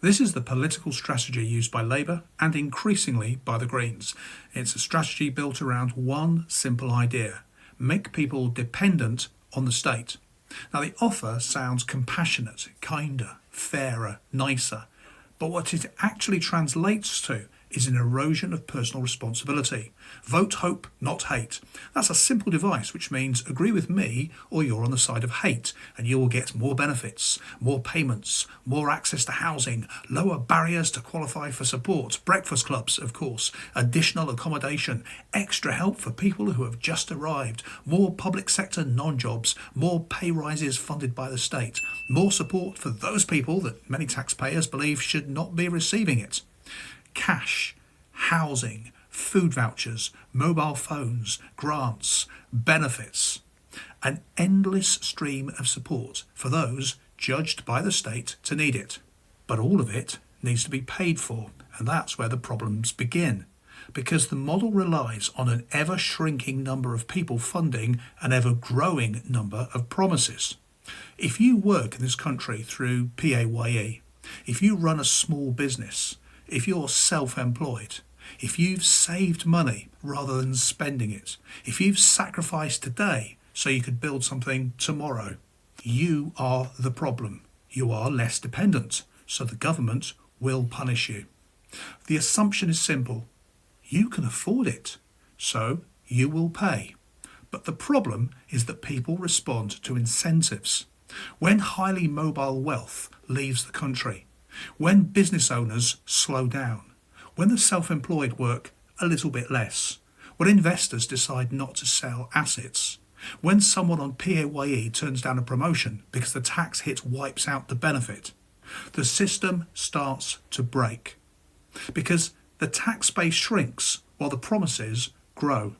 This is the political strategy used by Labour and increasingly by the Greens. It's a strategy built around one simple idea: make people dependent on the state. Now, the offer sounds compassionate, kinder, fairer, nicer, but what it actually translates to is an erosion of personal responsibility. Vote hope, not hate. That's a simple device which means agree with me or you're on the side of hate and you will get more benefits, more payments, more access to housing, lower barriers to qualify for support, breakfast clubs, of course, additional accommodation, extra help for people who have just arrived, more public sector non-jobs, more pay rises funded by the state, more support for those people that many taxpayers believe should not be receiving it. Cash, housing, food vouchers, mobile phones, grants, benefits. An endless stream of support for those judged by the state to need it. But all of it needs to be paid for, and that's where the problems begin. Because the model relies on an ever-shrinking number of people funding an ever-growing number of promises. If you work in this country through PAYE, if you run a small business, if you're self-employed, if you've saved money rather than spending it, if you've sacrificed today so you could build something tomorrow, you are the problem. You are less dependent, so the government will punish you. The assumption is simple. You can afford it, so you will pay. But the problem is that people respond to incentives. When highly mobile wealth leaves the country, when business owners slow down, when the self-employed work a little bit less, when investors decide not to sell assets, when someone on PAYE turns down a promotion because the tax hit wipes out the benefit, the system starts to break. Because the tax base shrinks while the promises grow.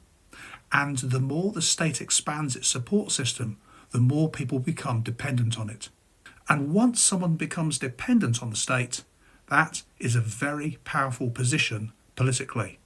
And the more the state expands its support system, the more people become dependent on it. And once someone becomes dependent on the state, that is a very powerful position politically.